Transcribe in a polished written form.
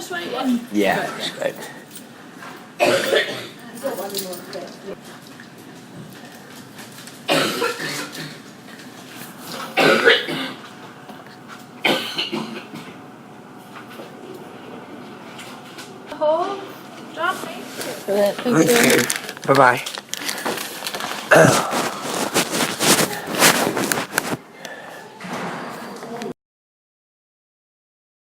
just waiting? Yeah, right. The whole job, thank you. Bye-bye.